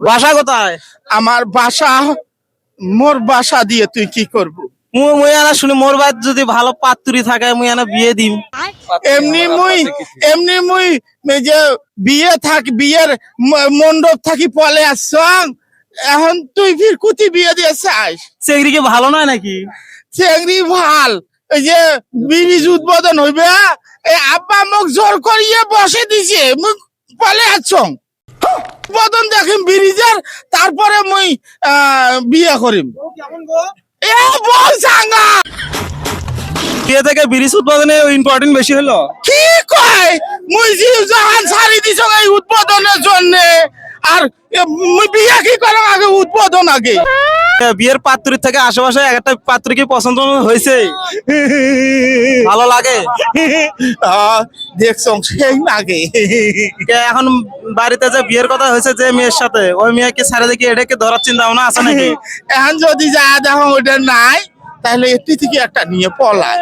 বাসা কোথায়? আমার বাসা, মোর বাসা দিয়ে তুই কি করবো? মুই আনা শুনি মোর বাদ যদি ভালো পাত্রী থাকে মুই আনা বিয়ে দিম। এমনি মুই এই যে বিয়ের মণ্ডপ থাকি পলে আসছং, এখন তুই ফির কুতি বিয়ে দিয়ে চাস? চেংড়ি কি ভালো নয় নাকি? চেংড়ি ভাল, এই যে ব্রিজ উদ্বোধন হইবে, এই আব্বা মোক জোর করিয়ে বসে দিছে, মুই পলে আসছং উদ্বোধন দেখিম ব্রিজের, তারপরে মুই বিয়ে করিম। এ বল সাঙ্গা বিয়ে থেকে ব্রিজ উদ্বোধনে ইম্পর্টেন্ট বেশি হলো। কি কয়? মুই জীব জাহান ছাড়ি দিছ এই উদ্বোধনের জন্য, আর মুই বিয়ে কি করম আগে উদ্বোধন আগে। বিয়ের পাত্রীর থেকে আশেপাশে একটা পাত্র কি পছন্দ হয়েছে? ভালো লাগে? দেখছ সেই লাগে। এখন বাড়িতে যে বিয়ের কথা হয়েছে যে মেয়ের সাথে, ওই মেয়ে কি ছাড়ে দেখি এটাকে ধরার চিন্তা ভাবনা আছে নাকি? এখন যদি যা দেখো ওটা নাই, তাহলে এটি থেকে একটা নিয়ে পলায়।